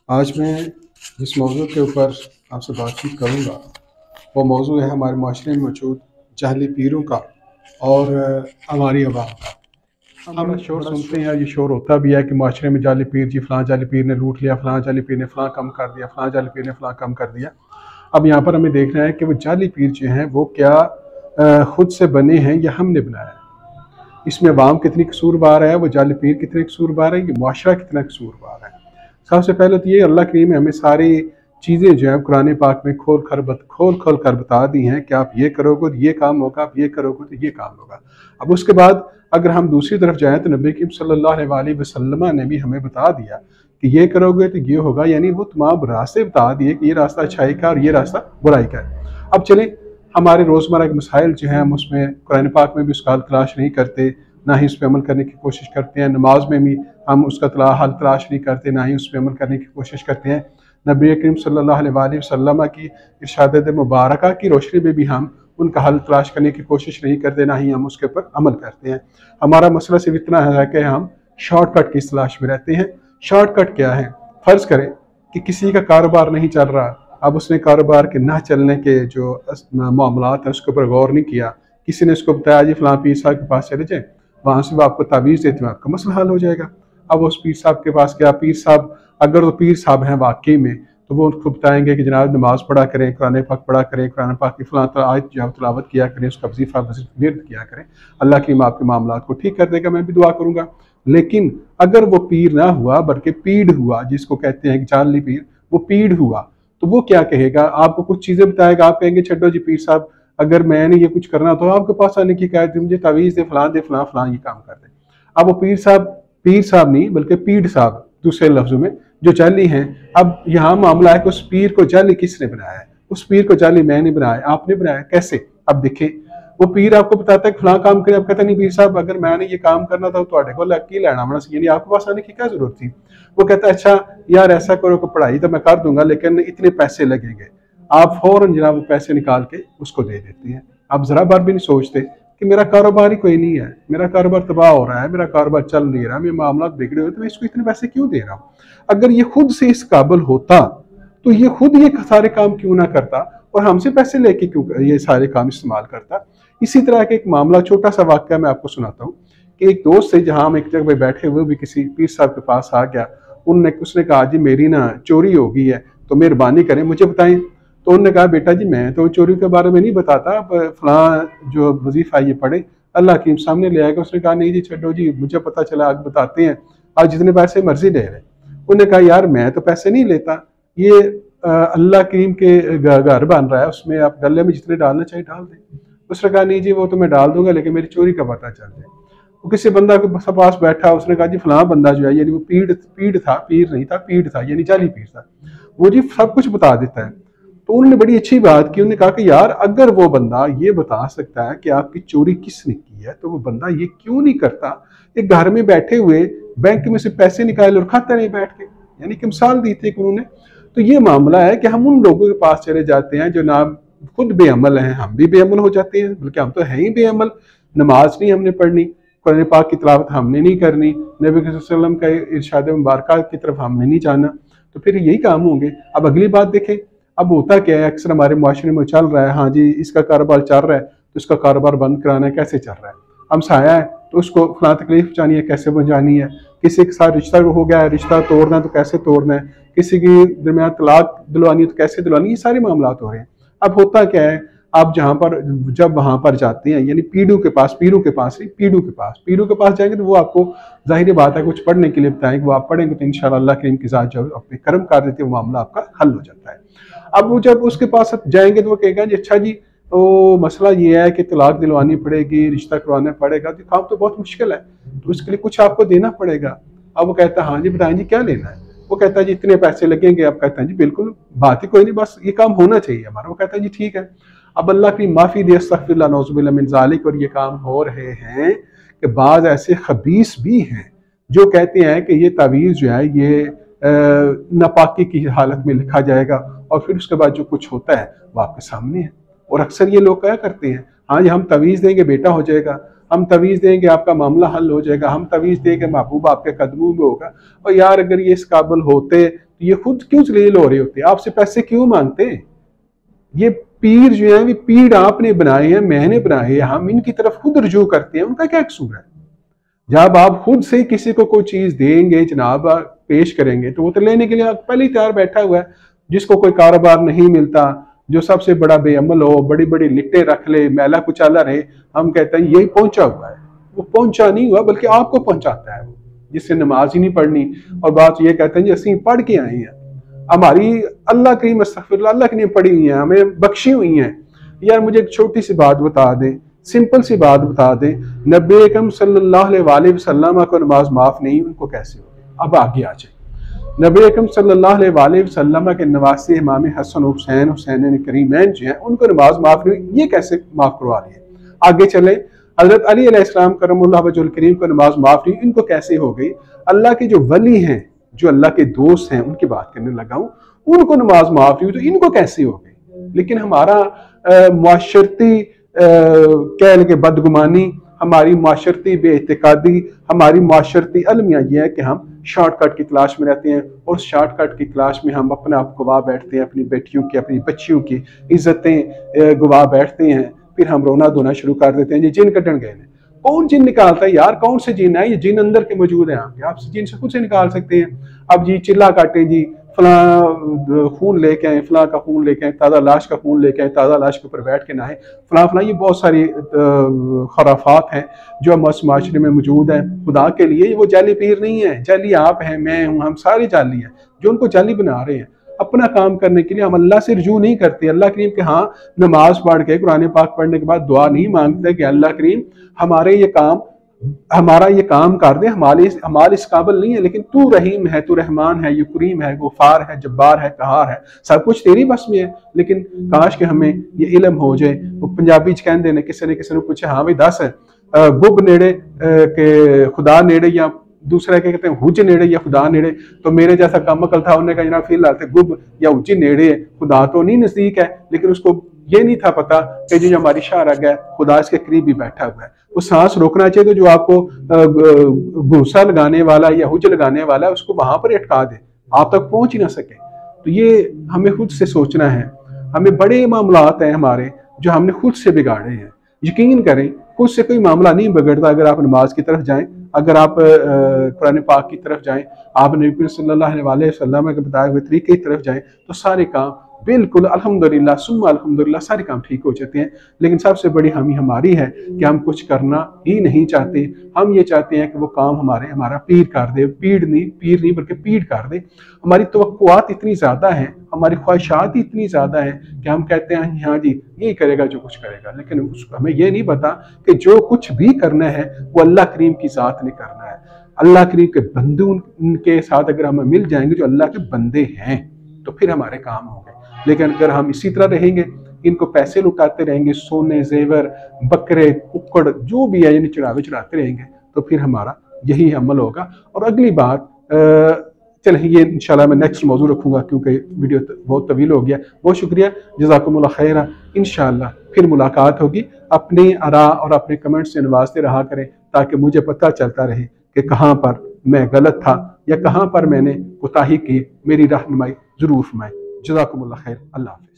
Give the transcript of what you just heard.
आज मैं जिस मौजू के ऊपर आपसे बातचीत करूँगा वो मौजू है हमारे माशरे में मौजूद जाहली पीरों का और हमारी आवाम का। हम बड़ा शोर सुनते हैं, ये शोर होता भी है कि माशरे में जाली पीर जी, फ़लाँ जाली पीर ने लूट लिया, फ़लाँ जाली पीर ने फ़लाँ कम कर दिया, फ़लाँ जाली पीर ने फ़लाँ कम कर दिया। अब यहाँ पर हमें देखना है कि वो जाली पीर जो हैं वो क्या खुद से बने हैं या हमने बनाया है। इसमें अवाम कितनी कसूरवार है, वो जाली पीर कितने कसूरवार है, ये माशरा कितना कसूरवार है। सबसे पहले तो ये अल्लाह करीम ने हमें सारी चीज़ें जो है कुरान पाक में खोल खोल कर बता दी हैं कि आप ये करोगे तो ये काम होगा, आप ये करोगे तो ये काम होगा। अब उसके बाद अगर हम दूसरी तरफ जाएँ तो नबी करीम सल्लल्लाहु अलैहि वसल्लम ने भी हमें बता दिया कि ये करोगे तो ये होगा, यानी वो तमाम रास्ते बता दिए कि ये रास्ता अच्छाई का और ये रास्ता बुराई का है। अब चलें, हमारे रोज़मर्रा के मसाइल जो हैं हम उसमें कुरान पाक में भी उसका हल तलाश नहीं करते, ना ही उस पर अमल करने की कोशिश करते हैं। नमाज में भी हम उसका हल तलाश नहीं करते, ना ही उस पर अमल करने की कोशिश करते हैं। नबी करीम सल्लल्लाहु अलैहि वसल्लम की इरशाद मुबारका की रोशनी में भी हम उनका हल तलाश करने की कोशिश नहीं करते, ना ही हम उसके ऊपर अमल करते हैं। हमारा मसला सिर्फ इतना है कि हम शॉर्टकट की तलाश में रहते हैं। शॉर्टकट क्या है? फ़र्ज़ करें कि किसी का कारोबार नहीं चल रहा, अब उसने कारोबार के ना चलने के जो मामलात हैं उसके ऊपर गौर नहीं किया। किसी ने उसको बताया जी फ़लाँ पीर साहब के पास चले जाएँ, वहाँ से वो आपको तावीज़ देते हैं, आपका मसला हल हो जाएगा। अब उस पीर साहब के पास गया, पीर साहब अगर वो पीर साहब हैं वाकई में, तो वो उनको बताएंगे कि जनाब नमाज पढ़ा करें, कुरान पाक पढ़ा करें, कुरान पाक की फ़लाँ आयत जो है तिलावत किया करें, उसका वजीफ़ा विर्द किया करें, अल्लाह करीम आपके मामलात को ठीक कर देगा, मैं भी दुआ करूँगा। लेकिन अगर वो पीर ना हुआ बल्कि पीड़ हुआ, जिसको कहते हैं कि जाली पीर, वो पीड़ हुआ, तो वो क्या कहेगा? आपको कुछ चीज़ें बताएगा, आप कहेंगे छड्डो जी पीर साहब, अगर मैंने ये कुछ करना तो आपके पास आने की क्या है, मुझे तावीज़ दे, फ़लाँ फ़लाँ ये काम कर दे। अब वो पीर साहब नहीं बल्कि पीड़ साहब, दूसरे लफ्ज़ों में जो जाली हैं। अब यहाँ मामला है कि उस पीर को जाली किसने बनाया है? उस पीर को जाली मैंने बनाया, आपने बनाया, कैसे? अब देखें, वो पीर आपको बताता है कि फलां काम करें, आप कहते नहीं पीर साहब अगर मैंने ये काम करना था तो को लग की लेना होना, यानी आपके पास आने की क्या जरूरत थी? वो कहता है अच्छा यार ऐसा करो कि पढ़ाई तो मैं कर दूंगा लेकिन इतने पैसे लगेंगे। आप फौरन जनाब वो पैसे निकाल के उसको दे देते हैं। आप जरा बार भी नहीं सोचते कि मेरा कारोबार ही कोई नहीं है, मेरा कारोबार तबाह हो रहा है, मेरा कारोबार चल नहीं रहा, मेरे मामला बिगड़े हुए, तो मैं इसको इतने पैसे क्यों दे रहा हूँ? अगर ये खुद से इस काबिल होता तो ये खुद ये सारे काम क्यों ना करता और हमसे पैसे लेके क्यों ये सारे काम इस्तेमाल करता? इसी तरह का एक मामला, छोटा सा वाक्य मैं आपको सुनाता हूँ कि एक दोस्त से, जहाँ हम एक जगह पे बैठे हुए भी किसी पीर साहब के पास आ गया, उसने कहा जी मेरी ना चोरी हो गई है तो मेहरबानी करें मुझे बताएं। तो उन्होंने कहा बेटा जी मैं तो चोरी के बारे में नहीं बताता, आप फलां जो वजीफा ये पढ़े, अल्लाह के सामने ले आएगा। उसने कहा नहीं जी छड्डो जी, मुझे पता चला आप बताते हैं, आप जितने पैसे मर्जी ले रहे। उन्होंने कहा यार मैं तो पैसे नहीं लेता, ये अल्लाह करीम के घर बन रहा है, उसमें आप गले में जितने डालना चाहिए डाल दें। उसने कहा नहीं जी वो तो मैं डाल दूंगा लेकिन मेरी चोरी का पता चल जाए। वो किसी बंदा के पास बैठा, उसने कहा जी फलां बंदा जो है, यानी वो पीड़ था, पीर नहीं था, पीड़ था, यानी जाली पीर था, वो जी सब कुछ बता देता है। तो उन्होंने बड़ी अच्छी बात की, उन्होंने कहा कि यार अगर वो बंदा ये बता सकता है कि आपकी चोरी किसने की है तो वो बंदा ये क्यों नहीं करता, एक घर में बैठे हुए बैंक में से पैसे निकाले और खाता नहीं बैठ के, यानी कि मिसाल दी थी उन्होंने। तो ये मामला है कि हम उन लोगों के पास चले जाते हैं जो ना खुद बेअमल हैं, हम भी बेअमल हो जाते हैं, बल्कि हम तो हैं ही बेअमल। नमाज नहीं हमने पढ़नी, कुरान पाक की तिलावत हमने नहीं करनी, नबी सल्लल्लाहु अलैहि वसल्लम का इरशाद मुबारक की तरफ हमने नहीं जाना, तो फिर यही काम होंगे। अब अगली बात देखें, अब होता क्या है, अक्सर हमारे माशरे में चल रहा है, हाँ जी इसका कारोबार चल रहा है तो इसका कारोबार बंद कराना है, कैसे चल रहा है? हम साया है तो उसको फलां तकलीफ पहुँचानी है, कैसे पहुँचानी है? किसी के साथ रिश्ता हो गया है, रिश्ता तोड़ना है तो कैसे तोड़ना है? किसी की दरमियान तलाक दिलवानी है तो कैसे दिलवानी, ये सारे मामला हो रहे हैं। अब होता क्या है, आप जहाँ पर जब वहाँ पर जाते हैं, यानी पीड़ू के पास पीड़ू के पास जाएंगे तो वो आपको जाहिर बात है कुछ पढ़ने के लिए बताएंगे, वो आप पढ़ेंगे तो इंशाल्लाह अल्लाह करीम की ज़ात जो अपने कर्म कर देती है, वो मामला आपका हल हो जाता है। अब वो जब उसके पास जाएंगे तो वो कहेगा जी अच्छा जी तो मसला ये है कि तलाक दिलवानी पड़ेगी, रिश्ता करवाना पड़ेगा, तो काम तो बहुत मुश्किल है, तो उसके लिए कुछ आपको देना पड़ेगा। अब वो कहता है हाँ जी बताएं जी क्या लेना है? वो कहता है जी इतने पैसे लगेंगे। आप कहते हैं जी बिल्कुल बात ही कोई नहीं, बस ये काम होना चाहिए हमारा। वो कहता है जी ठीक है। अब अल्लाह की माफ़ी दे, अस्तगफिरुल्लाह नौज़ुबिल्लाह मिन ज़ालिक, और ये काम हो रहे हैं कि बाज़ ऐसे खबीस भी हैं जो कहते हैं कि ये तावीज़ जो है ये नापाकी की हालत में लिखा जाएगा और फिर उसके बाद जो कुछ होता है वो आपके सामने है। और अक्सर ये लोग क्या करते हैं, हाँ जी हम तवीज़ देंगे बेटा हो जाएगा, हम तवीज़ देंगे आपका मामला हल हो जाएगा, हम तवीज़ देंगे महबूब आपके कदमों में होगा। और यार अगर ये इस काबिल होते तो ये खुद क्यों जलील हो रहे होते हैं, आपसे पैसे क्यों मांगते हैं? ये पीर जो है, पीर आपने बनाए हैं, मैंने बनाए हैं, हम इनकी तरफ खुद रुजू करते हैं, उनका क्या कसूर है? जब आप खुद से किसी को कोई चीज देंगे जनाब, पेश करेंगे, तो वो तो लेने के लिए पहले ही तैयार बैठा हुआ है। जिसको कोई कारोबार नहीं मिलता, जो सबसे बड़ा बेअमल हो, बड़ी बड़ी लिट्टे रख ले, मैला कुचाला रहे, हम कहते हैं यही पहुंचा हुआ है। वो पहुंचा नहीं हुआ, बल्कि आपको पहुंचाता है वो, जिससे नमाज ही नहीं पढ़नी। और बात ये कहते हैं जी असी पढ़ के आए हैं, हमारी अल्लाह की अस्तगफिरुल्लाह अल्लाह की नहीं पढ़ी हुई है, हमें बख्शी हुई हैं। यार मुझे एक छोटी सी बात बता दें, सिंपल सी बात बता दें, नबी अकरम सल्लल्लाहु अलैहि वसल्लम को नमाज माफ नहीं, उनको कैसे होगी? अब आगे आ जाए। नबी अकरम सल्लल्लाहु अलैहि वसल्लम के नवासे इमाम हसन हुसैन, हुसैन करीमैन जो हैं, उनको नमाज माफ नहीं, ये कैसे माफ करवा रही है? आगे चले, हजरत अली अलैहिस्सलाम करमुल्लाह वजहुल करीम को नमाज माफ नहीं, इनको कैसे हो गई? अल्लाह के जो वली हैं, जो अल्लाह के दोस्त हैं, उनकी बात करने लगा हूं, उनको नमाज माफ नहीं हुई, तो इनको कैसे हो गई? लेकिन हमारा मुआशरती कह लगे बदगुमानी, हमारी माशरती बेइतिकादी, हमारी माशरती अलमिया ये है कि हम शॉर्टकट की तलाश में रहते हैं, और शॉर्टकट की तलाश में हम अपने आप गवा बैठते हैं, अपनी बेटियों की, अपनी बच्चियों की इज्जतें गवा बैठते हैं। फिर हम रोना धोना शुरू कर देते हैं, ये जिन कटन गए हैं। कौन जिन निकालता है यार? कौन से जिन है? ये जिन अंदर के मौजूद है आपके, आप जिन से खुद से निकाल सकते हैं। अब जी चिल्ला काटे जी, फला खून लेके आए, फला का खून लेके आए, ताज़ा लाश का खून लेके आए, ताज़ा लाश के ऊपर बैठ के नहाए, फला फला, ये बहुत सारी खराफात हैं जो माशरे में मौजूद है। खुदा के लिए वो जाली पीर नहीं है, जाली आप हैं, मैं हूँ, हम सारे जाली हैं जो उनको जाली बना रहे हैं। अपना काम करने के लिए हम अल्लाह से रुजू नहीं करते। अल्लाह करीम के हाँ नमाज पढ़ के, कुरान पाक पढ़ने के बाद दुआ नहीं मांगते कि अल्लाह करीम हमारा ये काम कर दे, हमारे इस काबिल नहीं है, लेकिन तू रहीम है, तू रहमान है, यू करीम है, गुफार है, जब्बार है, कहार है, सब कुछ तेरी बस में है। लेकिन काश के हमें ये इल्म हो जाए। वो पंजाबी कहते हैं, किसी ने पूछा, हाँ भाई दस गुब नेड़े के खुदा नेड़े, या दूसरा क्या कहते हैं हुज नेड़े या खुदा नेड़े। तो मेरे जैसा कम अकल था, उन्होंने कहा जनाब फिलहाल गुब या हुज नेड़े है, खुदा तो नहीं नजदीक है। लेकिन उसको ये नहीं था पता कि जो हमारी शाहरग है, खुदा इसके करीब भी बैठा हुआ है। वो सांस रोकना चाहिए तो जो आपको घूसा लगाने वाला या हुज लगाने वाला है, उसको वहां पर अटका दे, आप तक पहुंच ही ना सके। तो ये हमें खुद से सोचना है। हमें बड़े मामलात हैं हमारे जो हमने खुद से बिगाड़े हैं। यकीन करें, खुद से कोई मामला नहीं बिगड़ता। अगर आप नमाज की तरफ जाएं, अगर आप कुरान पाक की तरफ जाएं, आप नबी सल्लल्लाहु अलैहि वसल्लम के बताए हुए तरीके की तरफ जाएं, तो सारे काम बिल्कुल अल्हम्दुलिल्लाह सुम्मा अल्हम्दुलिल्लाह सारे काम ठीक हो जाते हैं। लेकिन सबसे बड़ी हमी हमारी है कि हम कुछ करना ही नहीं चाहते। हम ये चाहते हैं कि वो काम हमारा पीर कर दे, पीर नहीं बल्कि पीर कर दे। हमारी तवक्कुआत इतनी ज़्यादा हैं, हमारी ख्वाहिशात इतनी ज़्यादा हैं कि हम कहते हैं हाँ जी यही करेगा जो कुछ करेगा। लेकिन हमें ये नहीं पता कि जो कुछ भी करना है वो अल्लाह करीम की ज़ात ने करना है। अल्लाह करीम के बंदे उनके साथ अगर हमें मिल जाएंगे जो अल्लाह के बंदे हैं, तो फिर हमारे काम होंगे। लेकिन अगर हम इसी तरह रहेंगे, इनको पैसे लुटाते रहेंगे, सोने जेवर बकरे कुक्कड़ जो भी है, यानी चढ़ावे चढ़ाते रहेंगे, तो फिर हमारा यही अमल होगा। और अगली बात चलें, ये इंशाल्लाह मैं नेक्स्ट मौजू रखूंगा क्योंकि वीडियो बहुत तवील हो गया। बहुत शुक्रिया, जज़ाकुमुल्लाह खैरा। इंशाल्लाह फिर मुलाकात होगी। अपनी आरा और अपने कमेंट से नवाजते रहा करें ताकि मुझे पता चलता रहे कि कहाँ पर मैं गलत था या कहाँ पर मैंने कोताही की। मेरी रहनुमाई ज़रूर फरमाएं। जज़ाकुमुल्लाह खैर। अल्लाह हाफ़िज़।